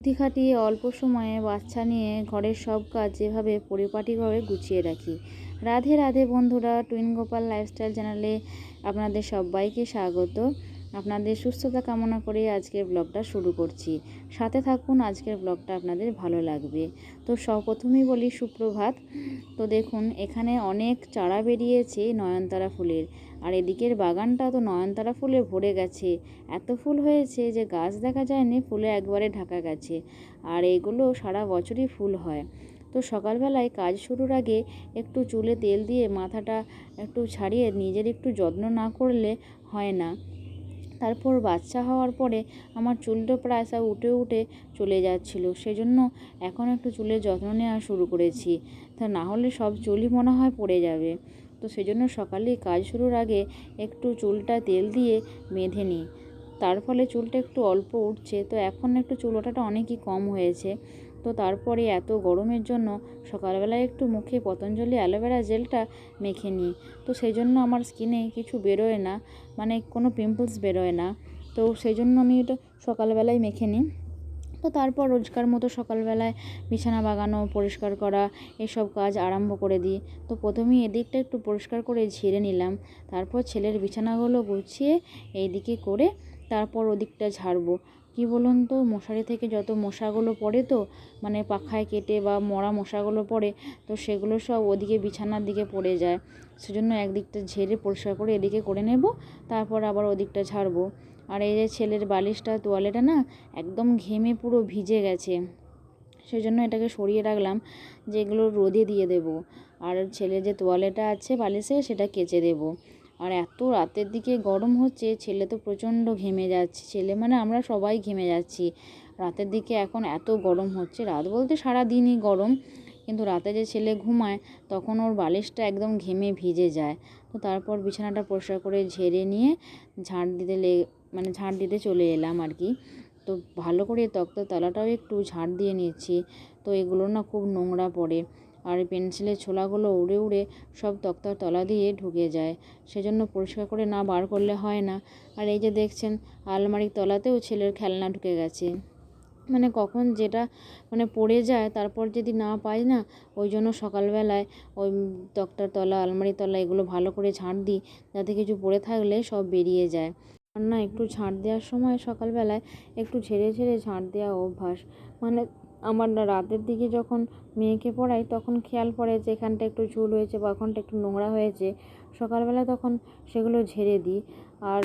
বুদ্ধি খাটিয়ে অল্প সময়ে বাচ্চা নিয়ে ঘরের সব কাজ যেভাবে পরিপাটিভাবে গুছিয়ে রাখি। রাধে রাধে বন্ধুরা, টুইন গোপাল লাইফস্টাইল চ্যানেলে আপনাদের সবাইকে স্বাগত। আপনাদের সুস্থতা কামনা করে আজকের ব্লগটা শুরু করছি। সাথে থাকুন, আজকের ব্লগটা আপনাদের ভালো লাগবে। তো প্রথমেই বলি সুপ্রভাত। তো দেখুন, এখানে অনেক চারা বেরিয়েছে নয়নতারা ফুলের, আর এদিকের বাগানটা তো নয়নতারা ফুলে ভরে গেছে। এত ফুল হয়েছে যে গাছ দেখা যায়নি, ফুলে একবারে ঢাকা গেছে। আর এগুলো সারা বছরই ফুল হয়। তো সকালবেলায় কাজ শুরুর আগে একটু চুলে তেল দিয়ে মাথাটা একটু ছাড়িয়ে নিজের একটু যত্ন না করলে হয় না। তারপর বাচ্চা হওয়ার পরে আমার চুলটা প্রায় সব উঠে উঠে চলে যাচ্ছিল, সেজন্য এখন একটু চুলের যত্ন নেওয়া শুরু করেছি। তা না হলে সব চুলই মনে হয় পড়ে যাবে। তো সেজন্য সকালে কাজ শুরুর আগে একটু চুলটা তেল দিয়ে বেঁধে নিই। তার ফলে চুলটা একটু অল্প উঠছে। তো এখন একটু চুল ওঠাটা অনেকই কম হয়েছে। তো তারপরে এত গরমের জন্য সকালবেলায় একটু মুখে পতঞ্জলি অ্যালোভেরা জেলটা মেখে নিই। তো সেই জন্য আমার স্কিনে কিছু বেরোয় না, মানে কোনো পিম্পলস বেরোয় না। তো সেই জন্য আমি এটা সকালবেলায় মেখে নিই। তো তারপর রোজকার মতো সকালবেলায় বিছানা বাগানো, পরিষ্কার করা, এসব কাজ আরম্ভ করে দিই। তো প্রথমেই এদিকটা একটু পরিষ্কার করে ঝেড়ে নিলাম। তারপর ছেলের বিছানাগুলো গুছিয়ে এইদিকে করে তারপর ওদিকটা ঝাড়বো। কী বলুন তো, মশারি থেকে যত মশাগুলো পড়ে, তো মানে পাখায় কেটে বা মরা মশাগুলো পড়ে, তো সেগুলো সব ওদিকে বিছানার দিকে পড়ে যায়। সেজন্য একদিকটা ঝেড়ে পরিষ্কার করে এদিকে করে নেব, তারপর আবার ওদিকটা ঝাড়বো। আর এই যে ছেলের বালিশটা, তোয়ালেটা না একদম ঘেমে পুরো ভিজে গেছে, সেজন্য এটাকে সরিয়ে রাখলাম যে এগুলো রোদে দিয়ে দেব। আর ছেলের যে তোয়ালেটা আছে বালিশে, সেটা কেচে দেব। আর এত রাতের দিকে গরম হচ্ছে, ছেলে তো প্রচণ্ড ঘেমে যাচ্ছে। ছেলে মানে আমরা সবাই ঘেমে যাচ্ছি রাতের দিকে। এখন এত গরম হচ্ছে, রাত বলতে সারা দিনই গরম, কিন্তু রাতে যে ছেলে ঘুমায় তখন ওর বালিশটা একদম ঘেমে ভিজে যায়। তো তারপর বিছানাটা পরিষ্কার করে ঝেড়ে নিয়ে ঝাড় দিতে চলে এলাম আর কি। তো ভালো করে তক্তার তলাটাও একটু ঝাড় দিয়ে নিচ্ছি। তো এগুলো না খুব নোংরা পড়ে, আর পেন্সিলের ছোলাগুলো উড়ে উড়ে সব তক্তার তলা দিয়ে ঢুকে যায়। সেজন্য পরিষ্কার করে না বার করলে হয় না। আর এই যে দেখছেন, আলমারির তলাতেও ছেলের খেলনা ঢুকে গেছে। মানে কখন যেটা পড়ে যায়, তারপর যদি না পাই না, ওই জন্য সকালবেলায় ওই তক্তার তলা, আলমারির তলা এগুলো ভালো করে ঝাঁট দিই, যাতে কিছু পড়ে থাকলে সব বেরিয়ে যায়। আর না, একটু ঝাঁট দেওয়ার সময় সকালবেলায় একটু ঝেড়ে ঝেড়ে ঝাঁট দেওয়া অভ্যাস। মানে আমার না রাতের দিকে যখন মেয়েকে পড়াই, তখন খেয়াল পড়ে যে এখানটা একটু ঝুল হয়েছে বা ওখানটা একটু নোংরা হয়েছে। সকালবেলা তখন সেগুলো ঝেড়ে দিই। আর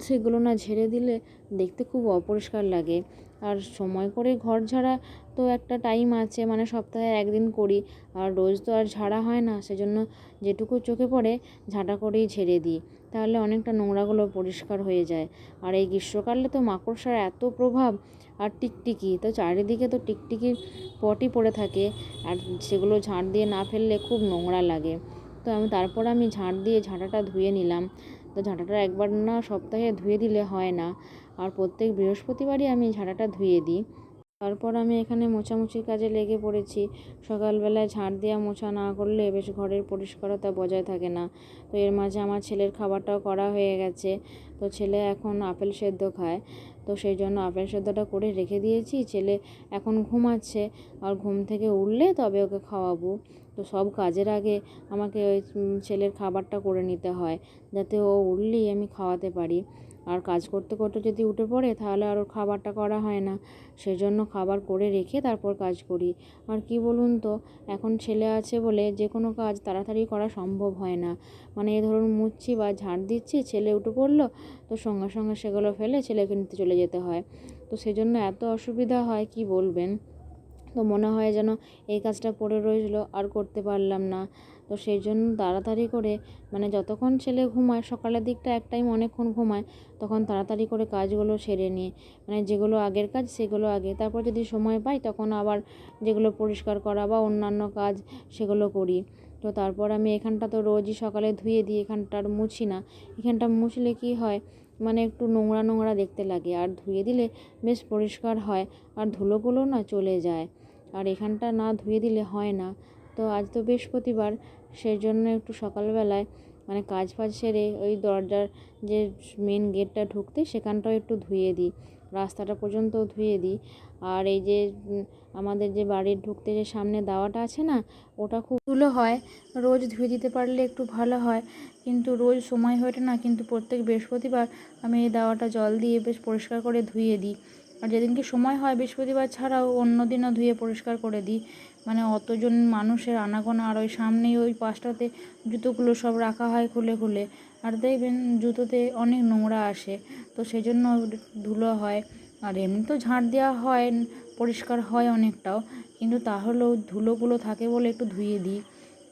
সেগুলো না ঝেড়ে দিলে দেখতে খুব অপরিষ্কার লাগে। আর সময় করে ঘর ঝাড়া তো একটা টাইম আছে, মানে সপ্তাহে একদিন করি, আর রোজ তো আর ঝাড়া হয় না। সেজন্য যেটুকু চোখে পড়ে ঝাঁটা করেই ঝেড়ে দিই, তাহলে অনেকটা নোংরাগুলো পরিষ্কার হয়ে যায়। আর এই গ্রীষ্মকালে তো মাকড়সার এত প্রভাব, আর টিকটিকি তো চারিদিকে, তো টিকটিকির পটি পড়ে থাকে, আর সেগুলো ঝাঁট দিয়ে না ফেললে খুব নোংরা লাগে। তো তারপর আমি ঝাঁট দিয়ে ঝাঁটাটা ধুয়ে নিলাম। তো ঝাঁটাটা একবার না সপ্তাহে ধুয়ে দিলে হয় না, আর প্রত্যেক বৃহস্পতিবারই আমি ঝাঁটাটা ধুয়ে দিই। তারপর আমি এখানে মোছামুছির কাজে লেগে পড়েছি। সকালবেলায় ঝাঁট দেওয়া মোছা না করলে বেশ ঘরের পরিষ্কারতা বজায় থাকে না। তো এর মাঝে আমার ছেলের খাবারটাও করা হয়ে গেছে। তো ছেলে এখন আপেল সেদ্ধ খায়, তো সেই জন্য আপেল সেদ্ধটা করে রেখে দিয়েছি। ছেলে এখন ঘুমাচ্ছে, আর ঘুম থেকে উঠলে তবে ওকে খাওয়াবো। তো সব কাজের আগে আমাকে ওই ছেলের খাবারটা করে নিতে হয়, যাতে ও উঠলেই আমি খাওয়াতে পারি। আর কাজ করতে করতে যদি উঠে পড়ে, তাহলে আর ওর খাবারটা করা হয় না। সেজন্য খাবার করে রেখে তারপর কাজ করি। আর কি বলুন তো, এখন ছেলে আছে বলে যে কোনো কাজ তাড়াতাড়ি করা সম্ভব হয় না। মানে এই ধরুন মুছছি বা ঝাঁট দিচ্ছি, ছেলে উঠে পড়লো, তো সঙ্গে সঙ্গে সেগুলো ফেলে ছেলেকে নিতে চলে যেতে হয়। তো সেজন্য এত অসুবিধা হয় কি বলবেন। তো মনে হয় যেন এই কাজটা পড়ে রইলো আর করতে পারলাম না। তো সেই জন্য তাড়াতাড়ি করে, মানে যতক্ষণ ছেলে ঘুমায়, সকালের দিকটা এক টাইম অনেকক্ষণ ঘুমায়, তখন তাড়াতাড়ি করে কাজগুলো সেরে নিই। মানে যেগুলো আগের কাজ সেগুলো আগে, তারপর যদি সময় পাই তখন আবার যেগুলো পরিষ্কার করা বা অন্যান্য কাজ সেগুলো করি। তো তারপর আমি এখানটা তো রোজই সকালে ধুয়ে দিই, এখানটা আর মুছি না। এখানটা মুছলে কি হয়, মানে একটু নোংরা নোংরা দেখতে লাগে, আর ধুয়ে দিলে বেশ পরিষ্কার হয়, আর ধুলোগুলো না চলে যায়। আর এখানটা না ধুয়ে দিলে হয় না। তো আজ তো বৃহস্পতিবার, সেই জন্য একটু সকালবেলায় কাজ ফাজ সেরে ওই দরজার যে মেন গেটটা ঢুকতে, সেখানটাও একটু ধুয়ে দিই, রাস্তাটা পর্যন্ত ধুয়ে দিই। আর এই যে আমাদের যে বাড়ির ঢুকতে যে সামনে দাওয়াটা আছে না, ওটা খুব ধুলো হয়। রোজ ধুয়ে দিতে পারলে একটু ভালো হয়, কিন্তু রোজ সময় হয়ে ওঠে না। কিন্তু প্রত্যেক বৃহস্পতিবার আমি এই দাওয়াটা জল দিয়ে বেশ পরিষ্কার করে ধুয়ে দিই। আর যেদিনকে সময় হয় বৃহস্পতিবার ছাড়াও অন্য দিনও ধুয়ে পরিষ্কার করে দিই। মানে অতজন মানুষের আনাগোনা, আর ওই সামনেই ওই পাশটাতে জুতোগুলো সব রাখা হয় খুলে খুলে। আর দেখবেন জুতোতে অনেক নোংরা আসে, তো সেই জন্য ধুলো হয়। আর এমনি তো ঝাঁট দেওয়া হয়, পরিষ্কার হয় অনেকটাও, কিন্তু তাহলেও ধুলোগুলো থাকে বলে একটু ধুয়ে দিই।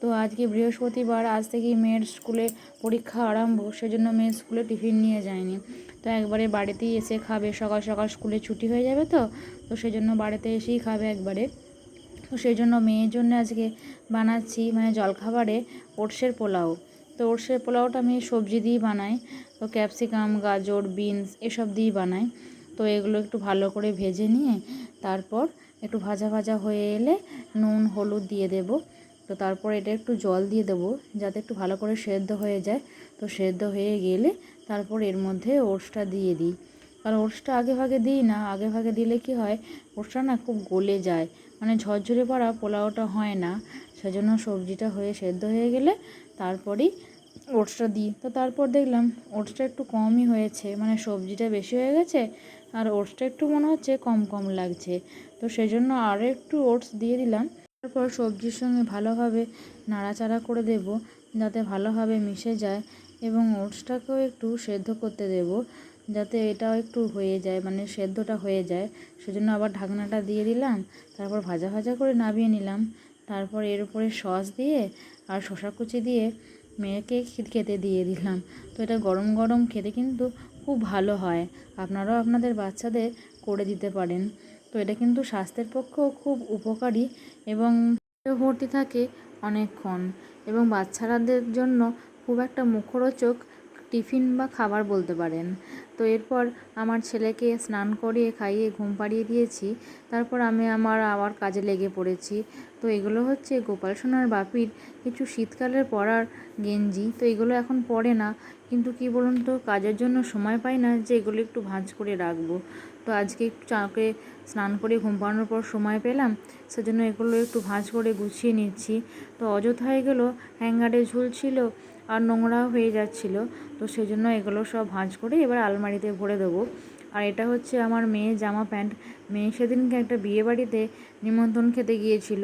তো আজকে বৃহস্পতিবার, আজ থেকেই মেয়ের স্কুলে পরীক্ষা আরম্ভ, সেজন্য মেয়ের স্কুলে টিফিন নিয়ে যায়নি। তো একবারে বাড়িতেই এসে খাবে, সকাল সকাল স্কুলে ছুটি হয়ে যাবে। তো সেই জন্য বাড়িতে এসেই খাবে একবারে। তো সেই জন্য মেয়ের জন্য আজকে বানাচ্ছি মানে জলখাবারে ওটসের পোলাও। তো ওটসের পোলাওটা আমি সবজি দিয়েই বানাই। তো ক্যাপসিকাম, গাজর, বিনস এসব দিয়েই বানাই। তো এগুলো একটু ভালো করে ভেজে নিয়ে তারপর একটু ভাজা ভাজা হয়ে এলে নুন হলুদ দিয়ে দেব। তো তারপর এটা একটু জল দিয়ে দেবো যাতে একটু ভালো করে সেদ্ধ হয়ে যায়। তো সেদ্ধ হয়ে গেলে তারপর এর মধ্যে ওটসটা দিয়ে দিই। আর ওটসটা আগে ভাগে দিই না, আগে ভাগে দিলে কি হয়, ওটসটা না খুব গলে যায়, মানে ঝরঝরে পড়া পোলাওটা হয় না। সেজন্য সবজিটা হয়ে সেদ্ধ হয়ে গেলে তারপরেই ওটসটা দিই। তো তারপর দেখলাম ওটসটা একটু কমই হয়েছে, মানে সবজিটা বেশি হয়ে গেছে আর ওটসটা একটু মনে হচ্ছে কম কম লাগছে। তো সেই জন্য আরও একটু ওটস দিয়ে দিলাম। তারপর সবজির সঙ্গে ভালোভাবে নাড়াচাড়া করে দেব যাতে ভালোভাবে মিশে যায়, এবং ওটসটাকেও একটু সেদ্ধ করতে দেব যাতে এটাও একটু হয়ে যায়, মানে সেদ্ধটা হয়ে যায়। সেজন্য আবার ঢাকনাটা দিয়ে দিলাম। তারপর ভাজা ভাজা করে নামিয়ে নিলাম। তারপর এর উপরে সস দিয়ে আর শসা কুচি দিয়ে মেয়েকে খেতে দিয়ে দিলাম। তো এটা গরম গরম খেতে কিন্তু খুব ভালো হয়। আপনারাও আপনাদের বাচ্চাদের করে দিতে পারেন। তো এটা কিন্তু স্বাস্থ্যের পক্ষেও খুব উপকারী এবং ভর্তি থাকে অনেকক্ষণ, এবং বাচ্চাদের জন্য খুব একটা মুখরোচক টিফিন বা খাবার বলতে পারেন। তো এরপর আমার ছেলেকে স্নান করিয়ে খাইয়ে ঘুম পাড়িয়ে দিয়েছি। তারপর আমি আমার আবার কাজে লেগে পড়েছি। তো এগুলো হচ্ছে গোপাল সোনার বাপির কিছু শীতকালের পরার গেঞ্জি। তো এগুলো এখন পরে না, কিন্তু কি বলুন তো, কাজের জন্য সময় পাই না যে এগুলো একটু ভাঁজ করে রাখবো। তো আজকে একটু চাকে স্নান করে ঘুম পাড়ানোর পর সময় পেলাম, সেজন্য এগুলো একটু ভাঁজ করে গুছিয়ে নিচ্ছি। তো অযথা এগুলো হ্যাঙ্গারে ঝুলছিল আর নোংরাও হয়ে যাচ্ছিলো। তো সেজন্য এগুলো সব ভাঁজ করে এবার আলমারিতে ভরে দেবো। আর এটা হচ্ছে আমার মেয়ের জামা প্যান্ট। মেয়ে সেদিনকে একটা বিয়েবাড়িতে নিমন্ত্রণ খেতে গিয়েছিল,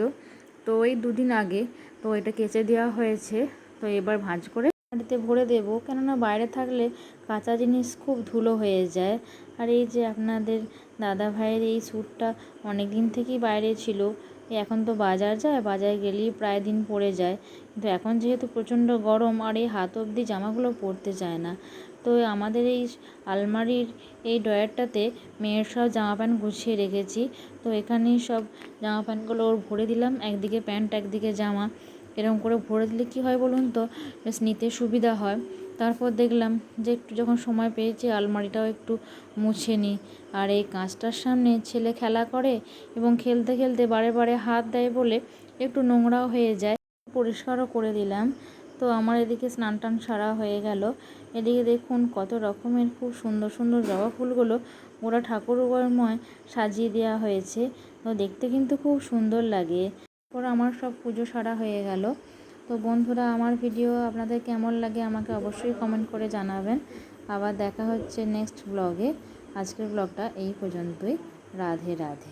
তো ওই দুদিন আগে। তো এটা কেচে দেওয়া হয়েছে। তো এবার ভাঁজ করে আলমারিতে ভরে দেবো, কেননা বাইরে থাকলে কাঁচা জিনিস খুব ধুলো হয়ে যায়। আর এই যে আপনাদের দাদা ভাইয়ের এই স্যুটটা অনেক দিন থেকেই বাইরে ছিল। এখন তো বাজার যায়, বাজারে গেলেই প্রায় দিন পরে যায়, কিন্তু এখন যেহেতু প্রচণ্ড গরম আর এই হাত অবধি জামাগুলো পরতে চায় না। তো আমাদের এই আলমারির এই ড্রয়ারটাতে মেয়ের সব জামা প্যান্ট গুছিয়ে রেখেছি। তো এখানেই সব জামা প্যান্টগুলো ওর ভরে দিলাম, একদিকে প্যান্ট একদিকে জামা। এরকম করে ভরে দিলে কী হয় বলুন তো, বেশ নিতে সুবিধা হয়। তারপর দেখলাম যে একটু যখন সময় পেয়েছি আলমারিটাও একটু মুছে নিই। আর এই কাঁচটার সামনে ছেলে খেলা করে এবং খেলতে খেলতে বারে বারে হাত দেয় বলে একটু নোংরাও হয়ে যায়, পরিষ্কারও করে দিলাম। তো আমার এদিকে স্নান টান সারা হয়ে গেল। এদিকে দেখুন কত রকমের খুব সুন্দর সুন্দর জবা ফুলগুলো ওরা ঠাকুরঘরময় সাজিয়ে দেওয়া হয়েছে। তো দেখতে কিন্তু খুব সুন্দর লাগে। তারপর আমার সব পুজো সারা হয়ে গেল। তো বন্ধুরা, আমার ভিডিও আপনাদের কেমন লাগে আমাকে অবশ্যই কমেন্ট করে জানাবেন। আবার দেখা হচ্ছে নেক্সট ব্লগে। আজকের ব্লগটা এই পর্যন্তই। রাধে রাধে।